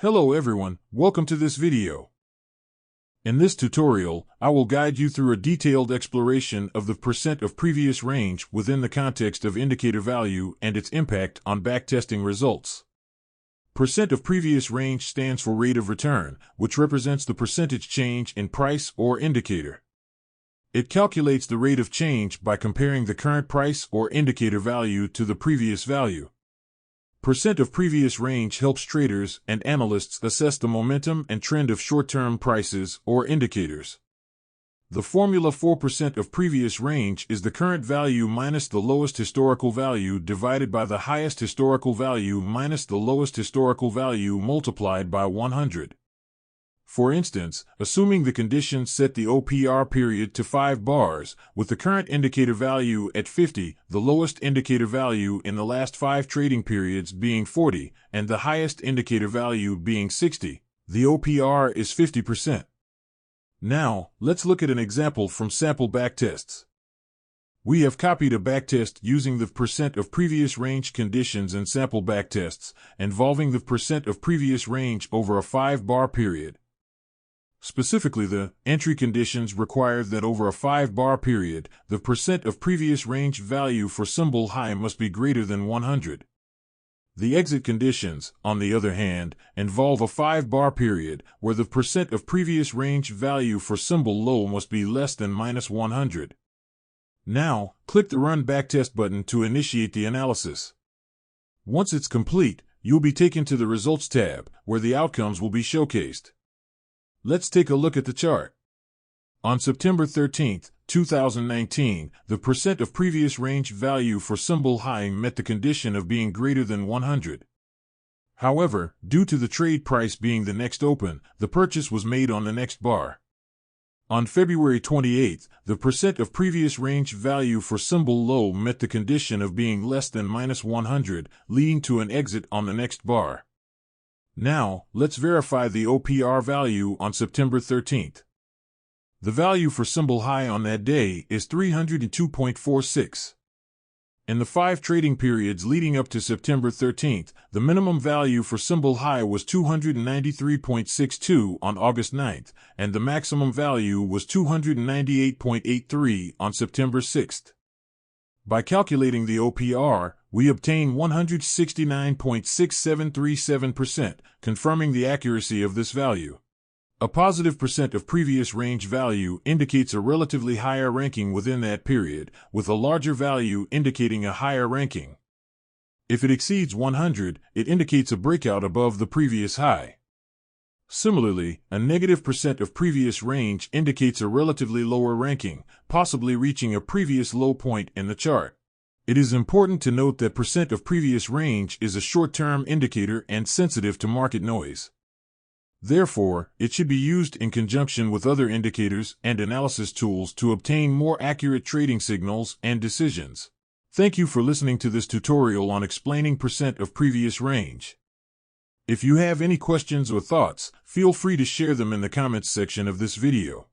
Hello everyone, welcome to this video. In this tutorial, I will guide you through a detailed exploration of the percent of previous range within the context of indicator value and its impact on backtesting results. Percent of previous range stands for rate of return, which represents the percentage change in price or indicator. It calculates the rate of change by comparing the current price or indicator value to the previous value. Percent of previous range helps traders and analysts assess the momentum and trend of short-term prices or indicators. The formula for percent of previous range is the current value minus the lowest historical value divided by the highest historical value minus the lowest historical value multiplied by 100. For instance, assuming the conditions set the OPR period to 5 bars, with the current indicator value at 50, the lowest indicator value in the last 5 trading periods being 40, and the highest indicator value being 60, the OPR is 50%. Now, let's look at an example from sample backtests. We have copied a backtest using the percent of previous range conditions and sample backtests, involving the percent of previous range over a 5-bar period. Specifically, the entry conditions require that over a 5-bar period, the percent of previous range value for symbol high must be greater than 100. The exit conditions, on the other hand, involve a 5-bar period where the percent of previous range value for symbol low must be less than minus 100. Now, click the Run Backtest button to initiate the analysis. Once it's complete, you'll be taken to the Results tab, where the outcomes will be showcased. Let's take a look at the chart. On September 13, 2019, the percent of previous range value for symbol high met the condition of being greater than 100. However, due to the trade price being the next open, the purchase was made on the next bar. On February 28, the percent of previous range value for symbol low met the condition of being less than minus 100, leading to an exit on the next bar. Now, let's verify the OPR value on September 13th. The value for symbol high on that day is 302.46. In the 5 trading periods leading up to September 13th, the minimum value for symbol high was 293.62 on August 9th, and the maximum value was 298.83 on September 6th. By calculating the OPR, we obtain 169.6737%, confirming the accuracy of this value. A positive percent of previous range value indicates a relatively higher ranking within that period, with a larger value indicating a higher ranking. If it exceeds 100, it indicates a breakout above the previous high. Similarly, a negative percent of previous range indicates a relatively lower ranking, possibly reaching a previous low point in the chart. It is important to note that percent of previous range is a short-term indicator and sensitive to market noise. Therefore, it should be used in conjunction with other indicators and analysis tools to obtain more accurate trading signals and decisions. Thank you for listening to this tutorial on explaining percent of previous range. If you have any questions or thoughts, feel free to share them in the comments section of this video.